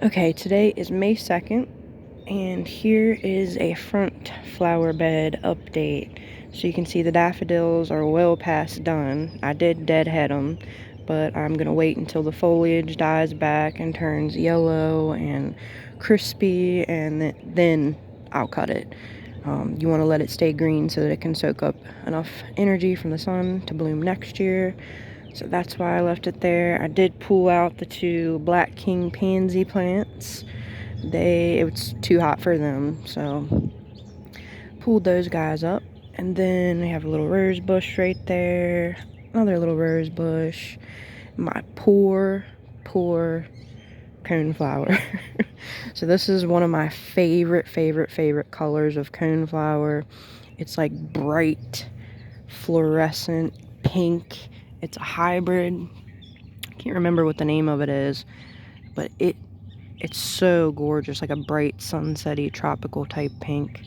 Okay, today is May 2nd, and here is a front flower bed update. So you can see the daffodils are well past done. I did deadhead them, but I'm going to wait until the foliage dies back and turns yellow and crispy, and then I'll cut it. You want to let it stay green so that it can soak up enough energy from the sun to bloom next year. So that's why I left it there. I did pull out the two Black King pansy plants. It was too hot for them, so pulled those guys up. And then we have a little rose bush right there, another little rose bush. My poor coneflower. So this is one of my favorite colors of coneflower. It's like bright fluorescent pink. It's a hybrid. Can't remember what the name of it is, but it's so gorgeous, like a bright sunsetty tropical type pink.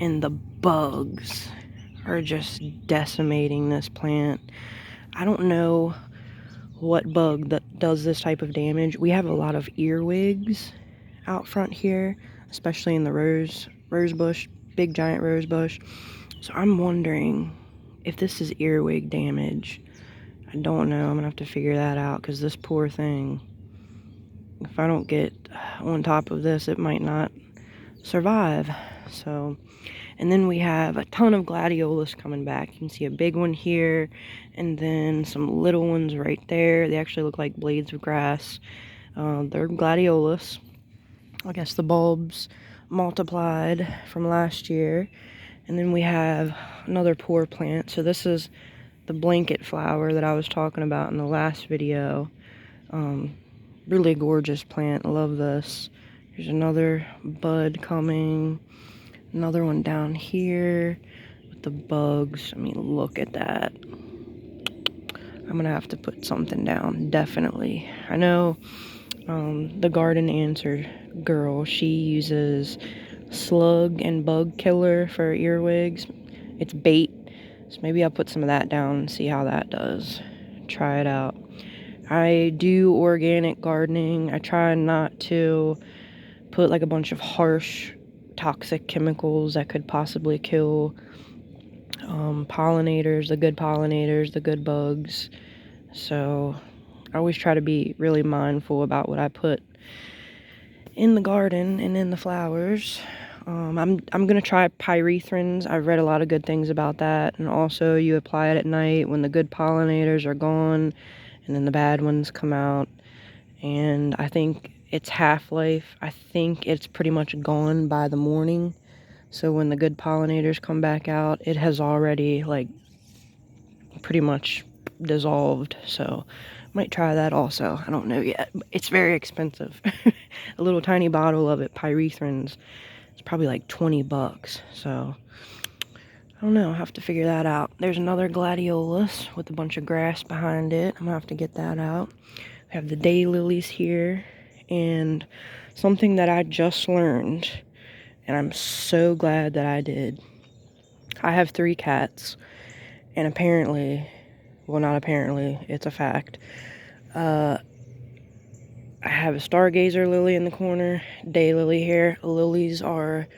And the bugs are just decimating this plant. I don't know what bug that does this type of damage. We have a lot of earwigs out front here, especially in the rose bush, big giant rose bush. So I'm wondering if this is earwig damage. I don't know. I'm gonna have to figure that out, because this poor thing, if I don't get on top of this, it might not survive. So, and then we have a ton of gladiolus coming back. You can see a big one here, and then some little ones right there. They actually look like blades of grass. They're gladiolus. I guess the bulbs multiplied from last year. And then we have another poor plant. So this is the blanket flower that I was talking about in the last video. Really gorgeous plant. I love this. There's another bud coming. Another one down here with the bugs. I mean, look at that. I'm gonna have to put something down, definitely. I know the garden answer girl, she uses slug and bug killer for earwigs. It's bait, so maybe I'll put some of that down and see how that does. Try it out. I do organic gardening. I try not to put like a bunch of harsh toxic chemicals that could possibly kill pollinators, the good bugs. So I always try to be really mindful about what I put in the garden and in the flowers. I'm gonna try pyrethrins. I've read a lot of good things about that, and also you apply it at night when the good pollinators are gone and then the bad ones come out. And I think its half-life, I think it's pretty much gone by the morning. So when the good pollinators come back out, it has already like pretty much dissolved. So might try that also. I don't know yet. It's very expensive. A little tiny bottle of it, pyrethrins, it's probably like 20 bucks. So I don't know. I'll have to figure that out. There's another gladiolus with a bunch of grass behind it. I'm gonna have to get that out. We have the daylilies here, and something that I just learned, and I'm so glad that I did. I have 3 cats, and apparently, well, not apparently, it's a fact. I have a stargazer lily in the corner, daylily here. Lilies are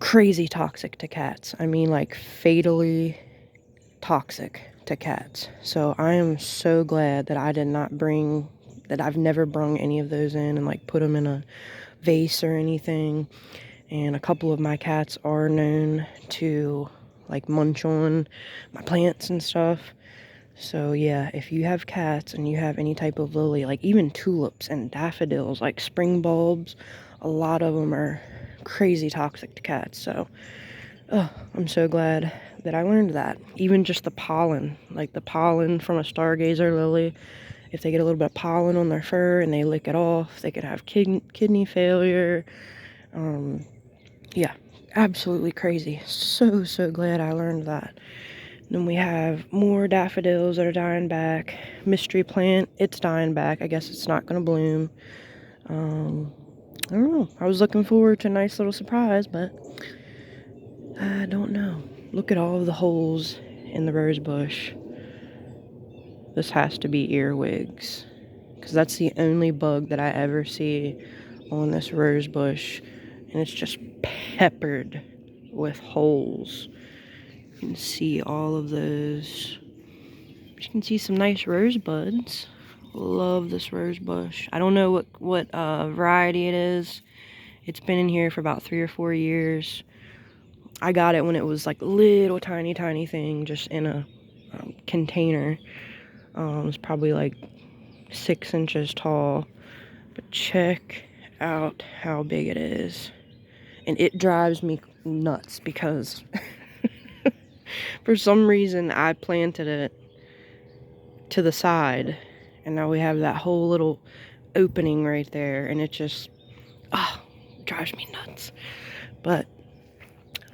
crazy toxic to cats. I mean, like, fatally toxic to cats. So I am so glad that I've never brung any of those in and like put them in a vase or anything. And a couple of my cats are known to like munch on my plants and stuff. So yeah, if you have cats and you have any type of lily, like even tulips and daffodils, like spring bulbs, a lot of them are crazy toxic to cats. So I'm so glad that I learned that. Even just the pollen, like the pollen from a stargazer lily, if they get a little bit of pollen on their fur and they lick it off, they could have kidney failure. Yeah, absolutely crazy. So glad I learned that. Then we have more daffodils that are dying back. Mystery plant, it's dying back. I guess it's not going to bloom. I don't know. I was looking forward to a nice little surprise, but I don't know. Look at all of the holes in the rose bush. This has to be earwigs, because that's the only bug that I ever see on this rose bush, and it's just peppered with holes. You can see all of those. You can see some nice rose buds. Love this rose bush. I don't know what variety it is. It's been in here for about 3 or 4 years. I got it when it was like little tiny thing, just in a container. It's probably like 6 inches tall. But check out how big it is. And it drives me nuts because for some reason I planted it to the side, and now we have that whole little opening right there, and it just drives me nuts. But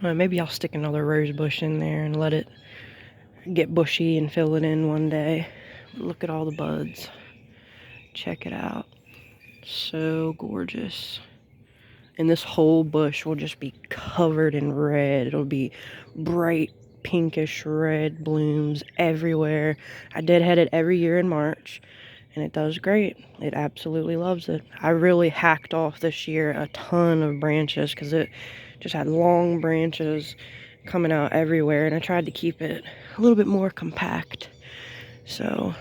maybe I'll stick another rose bush in there and let it get bushy and fill it in one day. Look at all the buds. Check it out. So gorgeous. And this whole bush will just be covered in red. It'll be bright pinkish red blooms everywhere. I deadhead it every year in March, and it does great. It absolutely loves it. I really hacked off this year a ton of branches because it just had long branches coming out everywhere, and I tried to keep it a little bit more compact. So,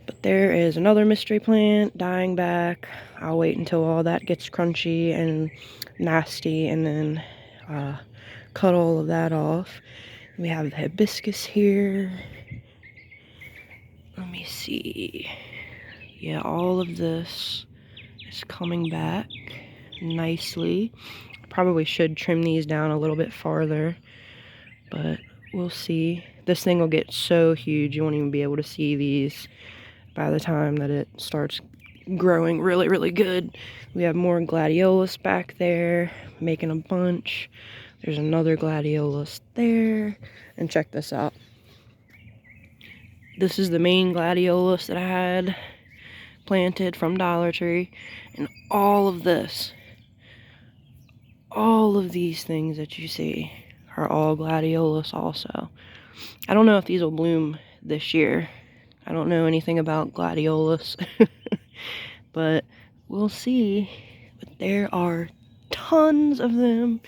but there is another mystery plant dying back. I'll wait until all that gets crunchy and nasty, and then cut all of that off. We have the hibiscus here. Let me see. Yeah, all of this is coming back nicely. Probably should trim these down a little bit farther, but we'll see. This thing will get so huge you won't even be able to see these by the time that it starts growing really good. We have more gladiolus back there, making a bunch. There's another gladiolus there. And check this out. This is the main gladiolus that I had planted from Dollar Tree. And all of this, all of these things that you see are all gladiolus also. I don't know if these will bloom this year. I don't know anything about gladiolus. But we'll see. But there are tons of them.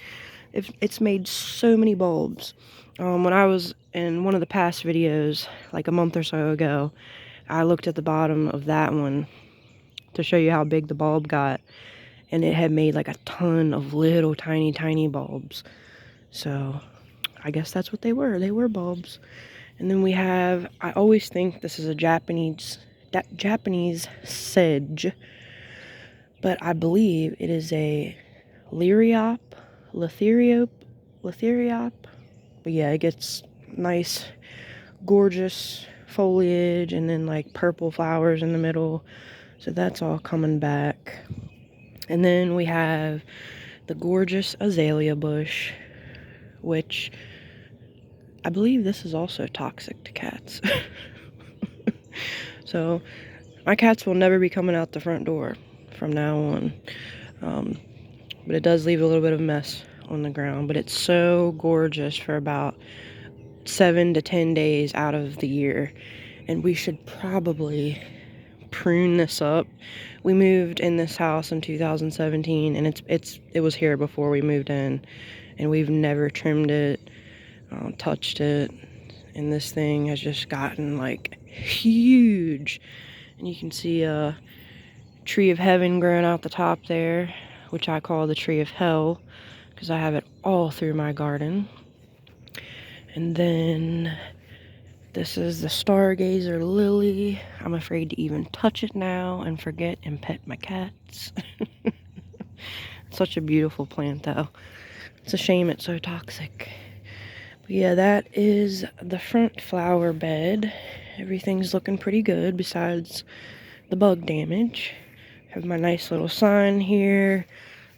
It's made so many bulbs. When I was in one of the past videos, like a month or so ago, I looked at the bottom of that one to show you how big the bulb got, and it had made like a ton of little tiny bulbs. So I guess that's what they were. They were bulbs. And then we have, I always think this is a Japanese sedge, but I believe it is a Lithuriop. But yeah, it gets nice, gorgeous foliage and then like purple flowers in the middle. So that's all coming back. And then we have the gorgeous azalea bush, which I believe this is also toxic to cats. So my cats will never be coming out the front door from now on. But it does leave a little bit of mess on the ground. But it's so gorgeous for about 7 to 10 days out of the year. And we should probably prune this up. We moved in this house in 2017, and it was here before we moved in, and we've never trimmed it, touched it, and this thing has just gotten like huge. And you can see a tree of heaven growing out the top there, which I call the tree of hell because I have it all through my garden. And then this is the stargazer lily. I'm afraid to even touch it now and forget and pet my cats. Such a beautiful plant though. It's a shame it's so toxic. But yeah, that is the front flower bed. Everything's looking pretty good besides the bug damage. Have my nice little sign here,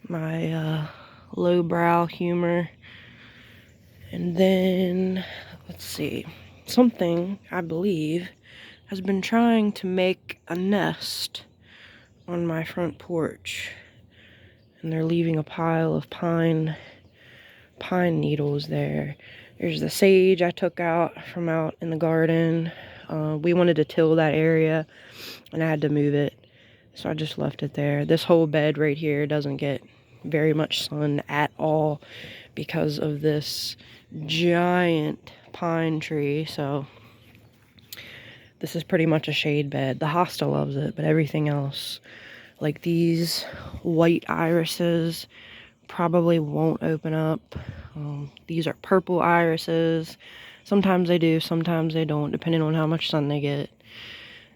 my lowbrow humor, and then let's see, something I believe has been trying to make a nest on my front porch, and they're leaving a pile of pine needles there. There's the sage I took out from out in the garden. We wanted to till that area, and I had to move it, so I just left it there. This whole bed right here doesn't get very much sun at all because of this giant pine tree, so this is pretty much a shade bed. The hosta loves it, but everything else, like these white irises, probably won't open up. These are purple irises. Sometimes they do, sometimes they don't, depending on how much sun they get.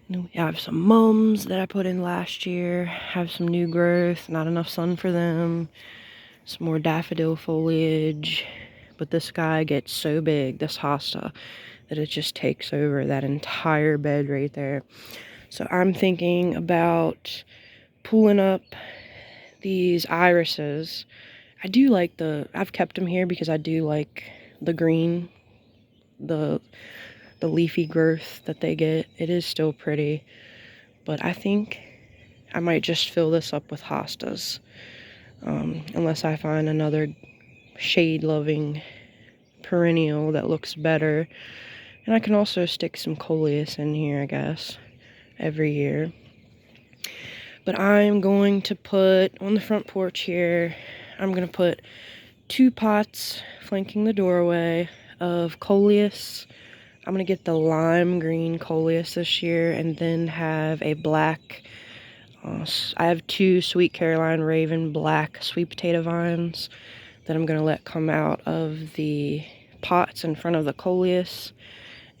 And we have some mums that I put in last year, have some new growth, not enough sun for them. Some more daffodil foliage. But this guy gets so big, this hosta, that it just takes over that entire bed right there. So I'm thinking about pulling up these irises. I do like I've kept them here because I do like the green, the leafy growth that they get. It is still pretty, but I think I might just fill this up with hostas, unless I find another shade-loving perennial that looks better. And I can also stick some coleus in here, I guess, every year. But I'm going to put, on the front porch here, I'm going to put 2 pots flanking the doorway of coleus. I'm going to get the lime green coleus this year, and then have a black, I have 2 Sweet Caroline Raven black sweet potato vines that I'm going to let come out of the pots in front of the coleus.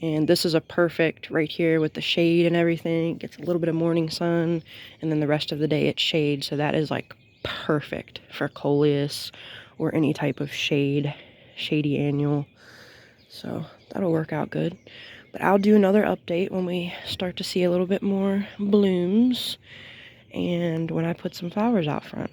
And this is a perfect right here with the shade and everything. Gets a little bit of morning sun, and then the rest of the day it's shade. So that is like perfect for coleus or any type of shady annual. So that'll work out good. But I'll do another update when we start to see a little bit more blooms and when I put some flowers out front.